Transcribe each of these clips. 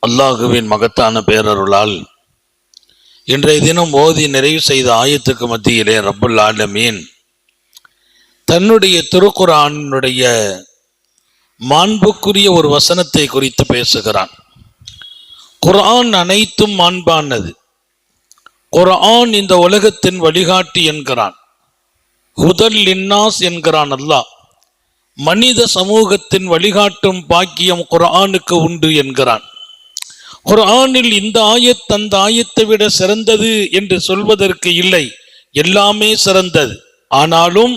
அல்லாஹுவின் மகத்தான பேரருளால் இன்றைய தினம் ஓதி நிறைவு செய்த ஆயத்துக்கு மத்தியிலே ரப்புல் ஆலமீன் தன்னுடைய திருக்குர்ஆனுடைய மாண்புக்குரிய ஒரு வசனத்தை குறித்து பேசுகிறான். குர்ஆன் அனைத்தும் மாண்பானது. குர்ஆன் இந்த உலகத்தின் வழிகாட்டி என்கிறான். ஹுதல் லின்னாஸ் என்கிறான் அல்லாஹ். மனித சமூகத்தின் வழிகாட்டும் பாக்கியம் குர்ஆனுக்கு உண்டு என்கிறான். குர்ஆனில் இந்த ஆயத் அந்த ஆயத்தை விட சிறந்தது என்று சொல்வதற்கு இல்லை, எல்லாமே சிறந்தது. ஆனாலும்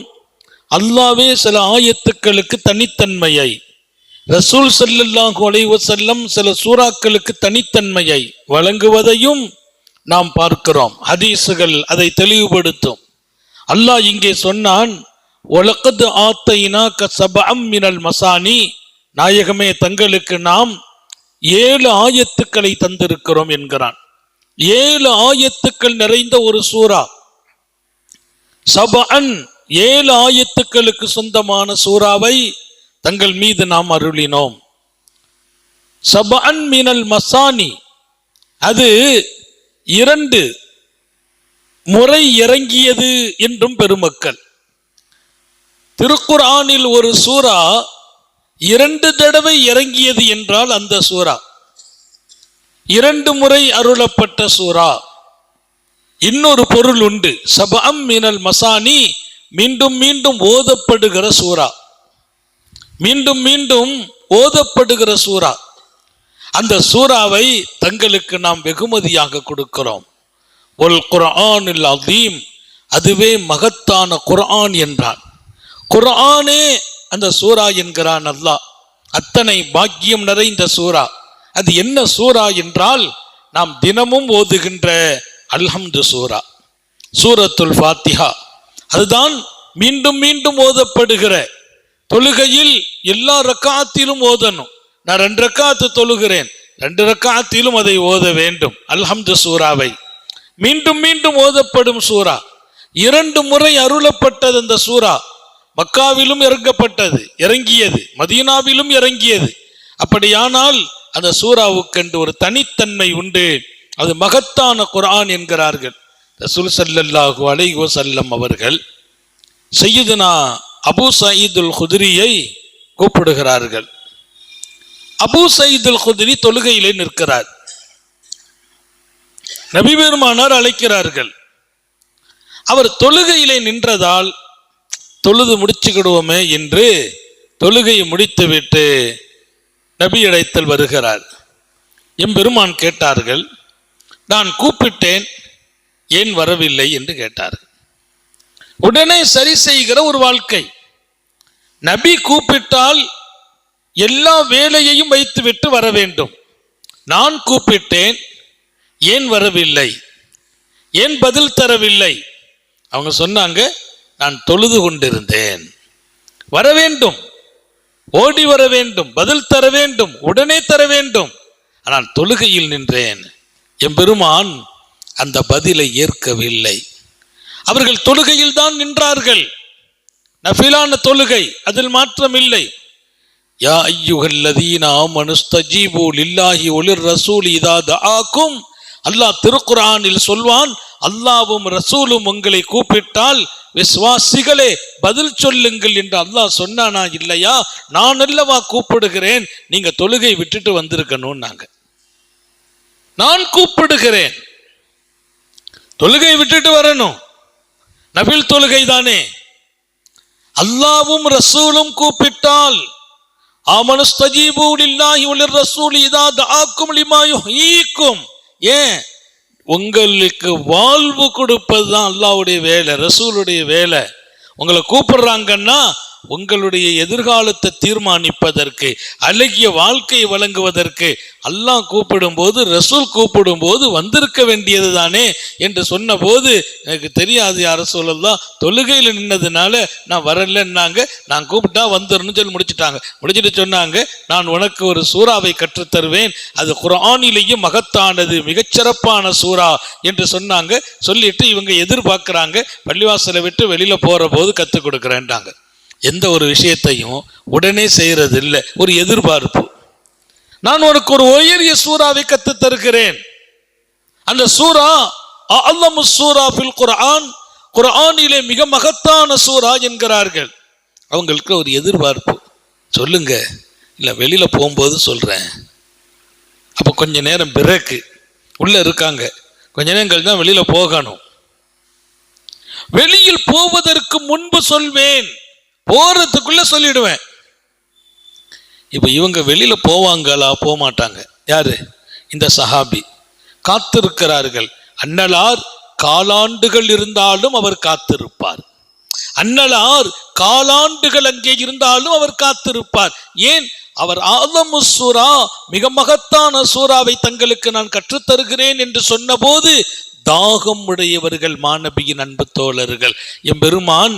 அல்லாஹ்வே சில ஆயத்துக்களுக்கு தனித்தன்மையை, ரசூல் ஸல்லல்லாஹு அலைஹி வஸல்லம் சில சூறாக்களுக்கு தனித்தன்மையை வழங்குவதையும் நாம் பார்க்கிறோம். ஹதீஸுகள் அதை தெளிவுபடுத்தும். அல்லாஹ் இங்கே சொன்னான், வலக்கத் ஆத்தைனாக சபஅம் மினல் மசானி, நாயகமே தங்களுக்கு நாம் 7 ஆயத்துக்களை தந்திருக்கிறோம் என்கிறான். 7 ஆயத்துக்கள் நிறைந்த ஒரு சூரா. சபஅன் 7 ஆயத்துக்களுக்கு சொந்தமான சூறாவை தங்கள் மீது நாம் அருளினோம். சபஅன் மினல் மசானி, அது 2 முறை இறங்கியது என்றும் பெருமக்கள். திருக்குர்ஆனில் ஒரு சூரா 2 தடவை இறங்கியது என்றால் அந்த சூரா 2 முறை அருளப்பட்ட சூரா. இன்னொரு பொருள் உண்டு. சபஅம் மினல் மசானி, மீண்டும் மீண்டும் ஓதப்படுகிற சூரா, மீண்டும் மீண்டும் ஓதப்படுகிற சூரா. அந்த சூறாவை தங்களுக்கு நாம் வெகுமதியாக கொடுக்கிறோம். ஒல் குர்ஆனில் அதீம், அதுவே மகத்தான குர்ஆன் என்றான். குர்ஆனே அந்த சூரா என்கிறான் அல்லாஹ். அத்தனை பாக்கியம் நிறைந்த சூரா. அது என்ன சூரா என்றால், நாம் தினமும் ஓதுகின்ற அல்ஹம்து சூரா, சூரத்துல் ஃபாத்திஹா. அதுதான் மீண்டும் மீண்டும் ஓதப்படுகிற, தொழுகையில் எல்லா ரக்காத்திலும் ஓதணும். நான் 2 ரக்காத்து தொழுகிறேன், 2 ரக்காத்திலும் அதை ஓத வேண்டும். அல்ஹம்து சூராவை மீண்டும் மீண்டும் ஓதப்படும் சூரா. 2 முறை அருளப்பட்டது அந்த சூரா. மக்காவிலும் இறங்கியது, மதீனாவிலும் இறங்கியது. அப்படியானால் அந்த சூராவுக்கென்று ஒரு தனித்தன்மை உண்டு. அது மகத்தான குர்ஆன் என்கிறார்கள். ரசூல் ஸல்லல்லாஹு அலைஹி வஸல்லம் அவர்கள் சய்யிதுனா அபூ சயீதுல் குத்ரியை கூப்பிடுகிறார்கள். அபூ சயீதுல் குத்ரி தொழுகையிலே நிற்கிறார். நபி பெருமானார் அழைக்கிறார்கள். அவர் தொழுகையிலே நின்றதால் தொழுது முடிச்சுக்கிடுவோமே என்று தொழுகையை முடித்துவிட்டு நபி இடத்தில் வருகிறார். எம்பெருமான் கேட்டார்கள், நான் கூப்பிட்டேன், ஏன் வரவில்லை என்று கேட்டார்கள். உடனே சரி செய்கிற ஒரு வாழ்க்கை. நபி கூப்பிட்டால் எல்லா வேலையையும் வைத்துவிட்டு வர வேண்டும். நான் கூப்பிட்டேன், ஏன் வரவில்லை, ஏன் பதில் தரவில்லை? அவங்க சொன்னாங்க, நான் தொழுது கொண்டிருந்தேன். வர வேண்டும், ஓடி வர வேண்டும், பதில் தர வேண்டும், உடனே தர வேண்டும். ஆனால் தொழுகையில் நின்றேன். எம்பெருமான் அந்த பதிலை ஏற்கவில்லை. அவர்கள் தொழுகையில் தான் நின்றார்கள். நஃபிலான தொழுகை, அதில் மாற்றம் இல்லை. யா அய்யுஹல்லதீன ஆமனு ஸ்தஜீபு லில்லாஹி வலிர் ரசூலி இதா தஆக்கும். அல்லாஹ் திருக்குர்ஆனில் சொல்வான், அல்லாஹ்வும் ரசூலும் உங்களை கூப்பிட்டால் விசுவாசிகளே பதில் சொல்லுங்கள் என்று அல்லாஹ் சொன்னானா இல்லையா? நான் அல்லவா கூப்பிடுகிறேன், நீங்க தொழுகை விட்டுட்டு வந்திருக்கணும். நான் கூப்பிடுகிறேன், தொழுகை விட்டுட்டு வரணும். நபில் தொழுகை தானே. அல்லாஹ்வும் ரசூலும் கூப்பிட்டால் ஆமனுஸ்தஜீபு லில்லாஹி வலிர் ரசூலி இதா தஆக்கும் லிமா யுஹீக்கும். ஏன்? உங்களுக்கு வாழ்வு கொடுப்பதுதான் அல்லாஹ்வுடைய வேலை, ரசூலுடைய வேலை. உங்களை கூப்பிடுறாங்கன்னா உங்களுடைய எதிர்காலத்தை தீர்மானிப்பதற்கு, அழகிய வாழ்க்கையை வழங்குவதற்கு. அல்லாஹ் கூப்பிடும் போது, ரசூல் கூப்பிடும் போது வந்திருக்க வேண்டியது தானே என்று சொன்ன போது, எனக்கு தெரியாது யார சொல்லலாம், தொழுகையில் நின்னதுனால நான் வரலன்னாங்க. நான் கூப்பிட்டா வந்துடணும்னு சொல்லி முடிச்சுட்டு சொன்னாங்க, நான் உனக்கு ஒரு சூறாவை கற்றுத்தருவேன், அது குர்ஆனிலேயே மகத்தானது, மிகச்சிறப்பான சூறா என்று சொன்னாங்க. சொல்லிட்டு இவங்க எதிர்பார்க்குறாங்க, பள்ளிவாசலை விட்டு வெளியில போற போது கற்றுக் கொடுக்குறேன்ட்டாங்க. எந்த ஒரு விஷயத்தையும் உடனே செய்யறது இல்லை, ஒரு எதிர்பார்ப்பு. நான் உனக்கு ஒரு உயரிய சூறாவை கத்து தருகிறேன். அந்த சூரா அஅல்லமு சூரா ஃபில் குர்ஆன், குர்ஆனிலே மிக மகத்தான சூரா என்கிறார்கள். அவங்களுக்கு ஒரு எதிர்பார்ப்பு, சொல்லுங்க, இல்லை வெளியில போகும்போது சொல்றேன். அப்போ கொஞ்ச நேரம் பிரேக்கு, உள்ள இருக்காங்க, கொஞ்ச நேரம் கழிச்சு தான் வெளியில போகணும். வெளியில் போவதற்கு முன்பு சொல்வேன், போறதுக்குள்ள சொல்லிடுவேன். இப்ப இவங்க வெளியில போவாங்களா? போக மாட்டாங்க. யாரு? இந்த சஹாபி காத்திருக்கிறார்கள். அன்னலார் காலாண்டுகள் இருந்தாலும் அவர் காத்திருப்பார். அன்னலார் காலாண்டுகள் அங்கே இருந்தாலும் அவர் காத்திருப்பார். ஏன்? அவர் ஆதமு சூரா, மிக மகத்தான சூறாவை தங்களுக்கு நான் கற்றுத்தருகிறேன் என்று சொன்ன போது தாகம் உடையவர்கள் மாணபியின் அன்பு தோழர்கள். என் பெருமான்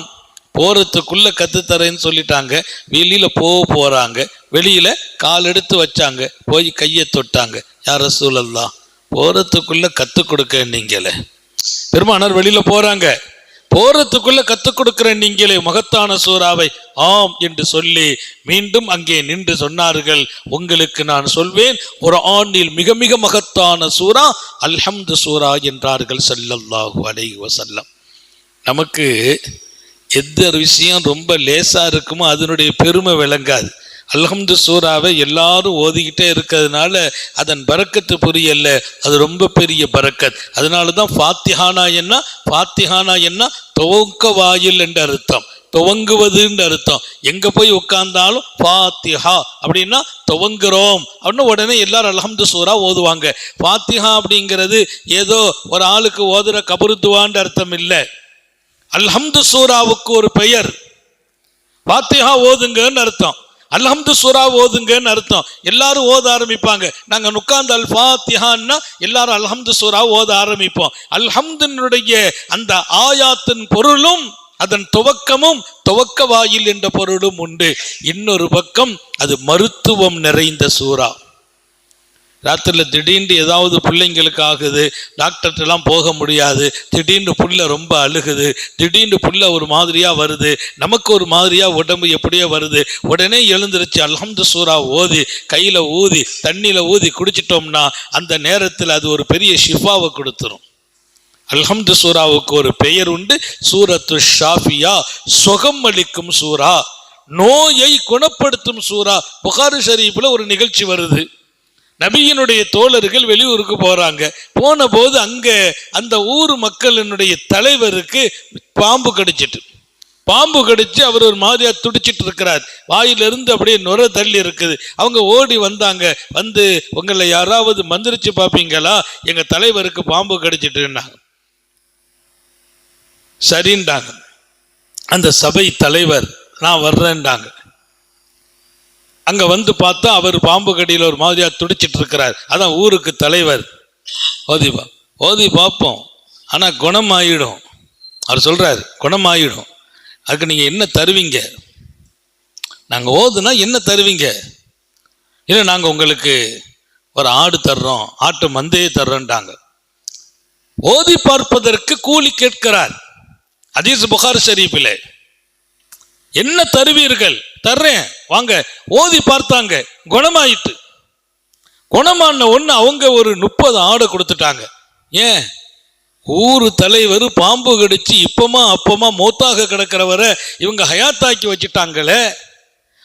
போறதுக்குள்ள கத்துத்தரேன்னு சொல்லிட்டாங்க. வெளியில போறாங்க. வெளியில கால் எடுத்து வச்சாங்க, போய் கையை தொட்டாங்க. யார் ரசூலல்லாஹ், போறதுக்குள்ள கத்து கொடுக்க நீங்களே. பெருமானார் வெளியில போறாங்க, போறதுக்குள்ள கத்துக் கொடுக்கிறேன் நீங்களே மகத்தான சூறாவை. ஆம் என்று சொல்லி மீண்டும் அங்கே நின்று சொன்னார்கள், உங்களுக்கு நான் சொல்வேன், ஒரு ஆண்டில் மிக மிக மகத்தான சூரா அல்ஹம்து சூரா என்றார்கள் ஸல்லல்லாஹு அலைஹி வஸல்லம். நமக்கு எந்த விஷயம் ரொம்ப லேசா இருக்குமோ அதனுடைய பெருமை விளங்காது. அல்ஹம்து சூராவை எல்லாரும் ஓதிக்கிட்டே இருக்கிறதுனால அதன் பரக்கத்து புரியல, அது ரொம்ப பெரிய பரக்கத். அதனால தான் ஃபாத்திஹானா என்ன, ஃபாத்திஹானா என்ன, துவக்க வாயில் என்று அர்த்தம், துவங்குவதுன்னு அர்த்தம். எங்க போய் உட்கார்ந்தாலும் ஃபாத்திஹா அப்படின்னா துவங்குறோம் அப்படின்னு உடனே எல்லாரும் அல்ஹம்து சூரா ஓதுவாங்க. ஃபாத்திஹா அப்படிங்கிறது ஏதோ ஒரு ஆளுக்கு ஓதுற கபருத்துவான்னு அர்த்தம் இல்லை. அல்ஹம்து சூராவுக்கு ஒரு பெயர், ஃபாத்திஹா ஓதுங்கன்னு அர்த்தம், அல்ஹம்து சூரா ஓதுங்கன்னு அர்த்தம். எல்லாரும் ஓத ஆரம்பிப்பாங்க. நாங்க உட்கார்ந்து அல் ஃபாத்திஹான்னா எல்லாரும் அல்ஹம்து சூரா ஓத ஆரம்பிப்போம். அல்ஹம்துனுடைய அந்த ஆயாத்தின் பொருளும் அதன் துவக்கமும் துவக்க வாயில் என்ற பொருளும் உண்டு. இன்னொரு பக்கம் அது மருத்துவம் நிறைந்த சூரா. ராத்திரில திடீர்னு ஏதாவது பிள்ளைங்களுக்கு ஆகுது, டாக்டர்கிட்டலாம் போக முடியாது, திடீர்னு புள்ள ரொம்ப அழுகுது, திடீர்னு புள்ள ஒரு மாதிரியா வருது, நமக்கு ஒரு மாதிரியா உடம்பு எப்படியோ வருது, உடனே எழுந்திருச்சு அல்ஹம்து சூரா ஓதி கையில ஊதி தண்ணியில ஊதி குடிச்சிட்டோம்னா அந்த நேரத்தில் அது ஒரு பெரிய ஷிஃபாவை கொடுத்துரும். அல்ஹம்து சூராவுக்கு ஒரு பெயர் உண்டு, சூரத்து ஷாஃபியா, சுகம் அளிக்கும் சூரா, நோயை குணப்படுத்தும் சூரா. புகாரி ஷரீஃப்ல ஒரு நிகழ்ச்சி வருது. நபியினுடைய தோழர்கள் வெளியூருக்கு போறாங்க. போன போது அங்க அந்த ஊர் மக்களினுடைய தலைவருக்கு பாம்பு கடிச்சு அவர் ஒரு மாதிரியா துடிச்சிட்டு இருக்கிறார். வாயிலிருந்து அப்படியே நுர தள்ளி இருக்குது. அவங்க ஓடி வந்தாங்க. வந்து, உங்களை யாராவது மந்திரிச்சு பார்ப்பீங்களா, எங்க தலைவருக்கு பாம்பு கடிச்சிட்டுன்னாங்க. சரின்றாங்க. அந்த சபை தலைவர் நான் வர்றேன்டாங்க. அங்க வந்து பார்த்தா அவர் பாம்பு கடியில் ஒரு மாதிரியா துடிச்சிட்டு இருக்கிறார். அதான் ஊருக்கு தலைவர். ஓதி பார்ப்போம், ஆனா குணமாயிடும். அவர் சொல்றாரு குணமாயிடும், அதுக்கு நீங்க என்ன தருவீங்க? நாங்க ஓதுனா என்ன தருவீங்க? இல்லை நாங்க உங்களுக்கு ஒரு ஆடு தர்றோம், ஆட்டு மந்தையை தர்றோன்ட்டாங்க. ஓதி பார்ப்பதற்கு கூலி கேட்கிறார். ஹதீஸ் புகாரி ஷரீஃபிலே. என்ன தருவீர்கள்? தர்றேன் வாங்க. ஓதி பார்த்தாங்க, குணமாயிட்டு. குணமான ஒண்ணு அவங்க ஒரு 30 ஆடை கொடுத்துட்டாங்க. ஏன்? ஊரு தலைவர் பாம்பு கடிச்சு இப்பமா அப்பமா மௌத்தாக கிடக்கிறவரை இவங்க ஹயாத்தாக்கி வச்சுட்டாங்களே.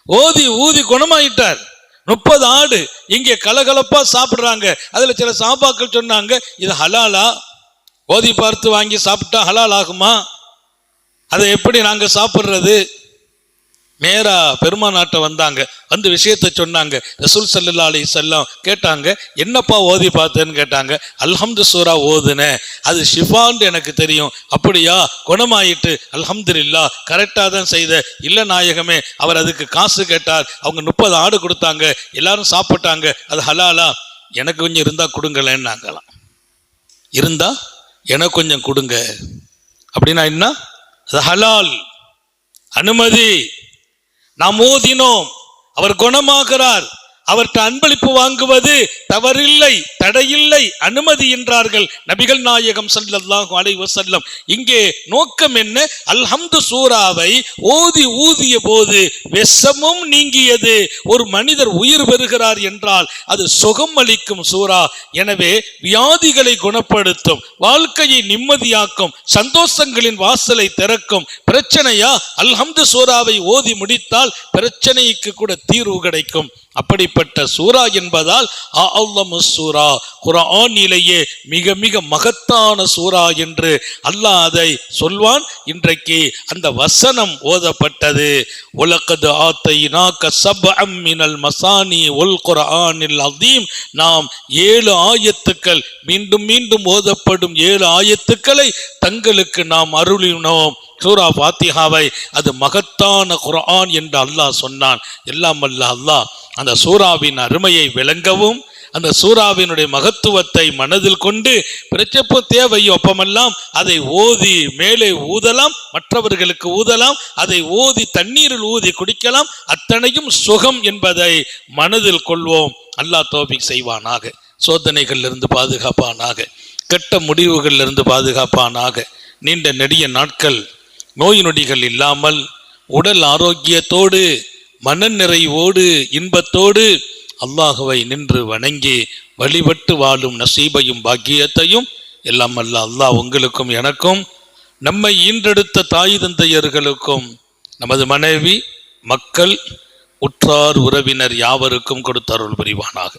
ஓதி ஊதி குணமாயிட்டார். 30 ஆடு இங்கே கலகலப்பா சாப்பிடுறாங்க. அதுல சில சாபாக்கள் சொன்னாங்க, இது ஹலாலா? ஓதி பார்த்து வாங்கி சாப்பிட்டா ஹலால் ஆகுமா? அதை எப்படி நாங்க சாப்பிடுறது? நேரா பெருமானாட்ட வந்தாங்க. வந்து விஷயத்தை சொன்னாங்க. ரசூல் ஸல்லல்லாஹு அலைஹி வஸல்லம் கேட்டாங்க, என்னப்பா ஓதி பார்த்தேன்னு கேட்டாங்க. அல்ஹம்து சூரா ஓதுனேன், அது ஷிஃபான்னு எனக்கு தெரியும். அப்படியா? குணமாயிட்டு? அல்ஹம்துலில்லாஹ், கரெக்டாக தான் செய்த. இல்லை நாயகமே, அவர் அதுக்கு காசு கேட்டார். அவங்க 30 ஆடு கொடுத்தாங்க, எல்லாரும் சாப்பிட்டாங்க. அது ஹலாலா? எனக்கு கொஞ்சம் இருந்தா கொடுங்களேன்னாங்களாம். இருந்தா எனக்கு கொஞ்சம் கொடுங்க அப்படின்னா என்ன? அது ஹலால், அனுமதி. நாம் ஓதினோம், அவர் குணமாகிறார். அவர்கிட்ட அன்பளிப்பு வாங்குவது தவறில்லை, தடையில்லை, அனுமதி என்றார்கள் நபிகள் நாயகம் ஸல்லல்லாஹு அலைஹி வஸல்லம். இங்கே நோக்கம் என்ன? அல்ஹம்து சூராவை ஓதி ஊதிய போது விஷமும் நீங்கியது. ஒரு மனிதர் உயிர் பெறுகிறார் என்றால் அது சுகம் அளிக்கும் சூரா. எனவே வியாதிகளை குணப்படுத்தும், வாழ்க்கையை நிம்மதியாக்கும், சந்தோஷங்களின் வாசலை திறக்கும். பிரச்சனையா? அல்ஹம்து சூராவை ஓதி முடித்தால் பிரச்சனைக்கு கூட தீர்வு கிடைக்கும். அப்படிப்பட்ட சூரா என்பதால் சூரா, குர்ஆனிலேயே மிக மிக மகத்தான சூரா என்று அல்லாஹ் அதை சொல்வான். இன்றைக்கு அந்த வசனம் ஓதப்பட்டது. வலகத் ஆதைனாக சப்அம் மினல் மசானி வல் குர்ஆனில் அஸீம். நாம் 7 ஆயத்துக்கள், மீண்டும் மீண்டும் ஓதப்படும் 7 ஆயத்துக்களை தங்களுக்கு நாம் அருளினோம். சூரா ஃபாத்திஹாவை அது மகத்தான குர்ஆன் என்று அல்லாஹ் சொன்னான். எல்லாம் அல்ல அல்லாஹ் அந்த சூராவின் அருமையை விளங்கவும், அந்த சூராவினுடைய மகத்துவத்தை மனதில் கொண்டு பிரச்சப்போ தேவையோ அப்பமெல்லாம் அதை ஓதி மேலே ஊதலாம், மற்றவர்களுக்கு ஊதலாம், அதை ஓதி தண்ணீரில் ஊதி குடிக்கலாம். அத்தனையும் சுகம் என்பதை மனதில் கொள்வோம். அல்லாஹ் தௌஃபீக் செய்வானாக. சோதனைகளிலிருந்து பாதுகாப்பானாக, கெட்ட முடிவுகளிலிருந்து பாதுகாப்பானாக. நீண்ட நெடிய நாட்கள் நோய் நொடிகள் இல்லாமல் உடல் ஆரோக்கியத்தோடு மன நிறைவோடு இன்பத்தோடு அல்லாஹுவை நின்று வணங்கி வழிபட்டு வாழும் நசீபையும் பாக்கியத்தையும் எல்லாம் அல்ல அல்லாஹ் உங்களுக்கும் எனக்கும், நம்மை ஈன்றெடுத்த தாய் தந்தையர்களுக்கும், நமது மனைவி மக்கள் உற்றார் உறவினர் யாவருக்கும் கொடுத்தருள் புரிவானாக.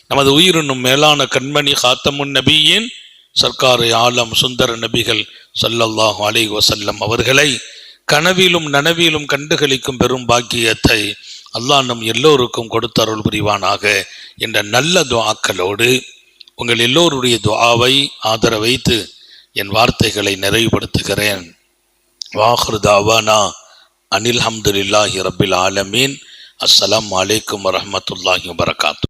நமது உயிரினும் மேலான கண்மணி காத்தமுன் நபியின் சர்க்காரை ஆலம் சுந்தர நபிகள் ஸல்லல்லாஹு அலைஹி வஸல்லம் அவர்களை கனவிலும் நனவிலும் கண்டுகளிக்கும் பெரும் பாக்கியத்தை அல்லாஹ் நம் எல்லோருக்கும் கொடுத்தருள் புரிவானாக என்ற நல்ல துஆக்களோடு உங்கள் எல்லோருடைய துஆவை ஆதரவைத்து என் வார்த்தைகளை நிறைவுபடுத்துகிறேன். வாஹிரு தாவானா அனில் ஹம்துலில்லாஹி ரப்பில் ஆலமீன். அஸ்ஸலாமு அலைக்கும் வரஹ்மத்துல்லாஹி வபரகாத்துஹு.